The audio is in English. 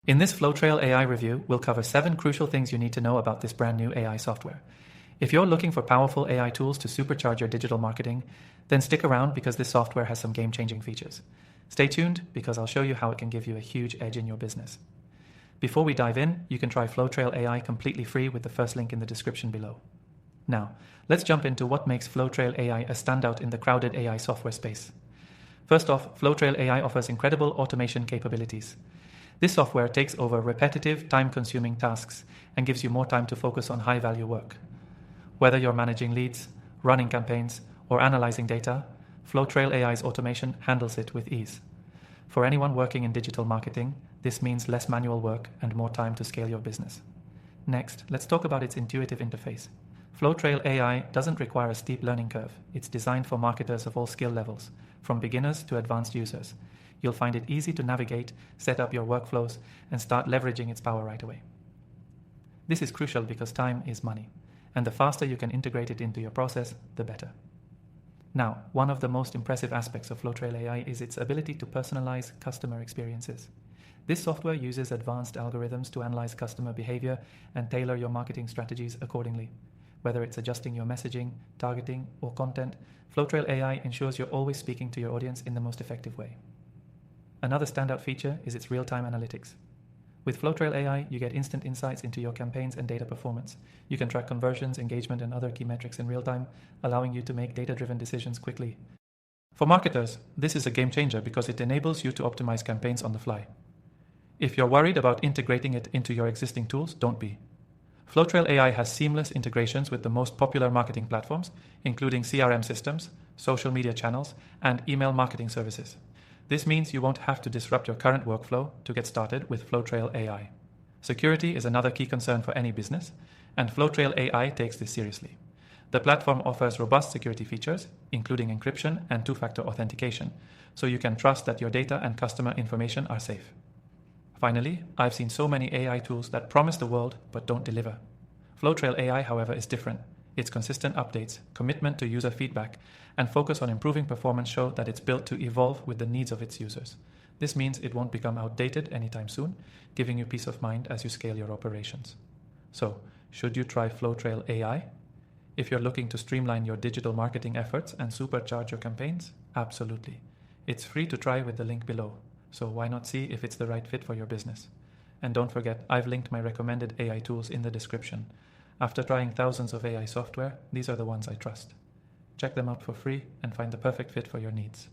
In this Flowtrail AI review, we'll cover 7 crucial things you need to know about this brand new AI software. If you're looking for powerful AI tools to supercharge your digital marketing, then stick around because this software has some game-changing features. Stay tuned because I'll show you how it can give you a huge edge in your business. Before we dive in, you can try Flowtrail AI completely free with the first link in the description below. Now, let's jump into what makes Flowtrail AI a standout in the crowded AI software space. First off, Flowtrail AI offers incredible automation capabilities. This software takes over repetitive, time-consuming tasks and gives you more time to focus on high-value work. Whether you're managing leads, running campaigns, or analyzing data, Flowtrail AI's automation handles it with ease. For anyone working in digital marketing, this means less manual work and more time to scale your business. Next, let's talk about its intuitive interface. Flowtrail AI doesn't require a steep learning curve. It's designed for marketers of all skill levels, from beginners to advanced users. You'll find it easy to navigate, set up your workflows, and start leveraging its power right away. This is crucial because time is money, and the faster you can integrate it into your process, the better. Now, one of the most impressive aspects of Flowtrail AI is its ability to personalize customer experiences. This software uses advanced algorithms to analyze customer behavior and tailor your marketing strategies accordingly. Whether it's adjusting your messaging, targeting, or content, Flowtrail AI ensures you're always speaking to your audience in the most effective way. Another standout feature is its real-time analytics. With Flowtrail AI, you get instant insights into your campaigns and data performance. You can track conversions, engagement, and other key metrics in real time, allowing you to make data-driven decisions quickly. For marketers, this is a game changer because it enables you to optimize campaigns on the fly. If you're worried about integrating it into your existing tools, don't be. Flowtrail AI has seamless integrations with the most popular marketing platforms, including CRM systems, social media channels, and email marketing services. This means you won't have to disrupt your current workflow to get started with Flowtrail AI. Security is another key concern for any business, and Flowtrail AI takes this seriously. The platform offers robust security features, including encryption and two-factor authentication, so you can trust that your data and customer information are safe. Finally, I've seen so many AI tools that promise the world but don't deliver. Flowtrail AI, however, is different. Its consistent updates, commitment to user feedback, and focus on improving performance show that it's built to evolve with the needs of its users. This means it won't become outdated anytime soon, giving you peace of mind as you scale your operations. So, should you try Flowtrail AI? If you're looking to streamline your digital marketing efforts and supercharge your campaigns, absolutely. It's free to try with the link below, so why not see if it's the right fit for your business? And don't forget, I've linked my recommended AI tools in the description. After trying thousands of AI software, these are the ones I trust. Check them out for free and find the perfect fit for your needs.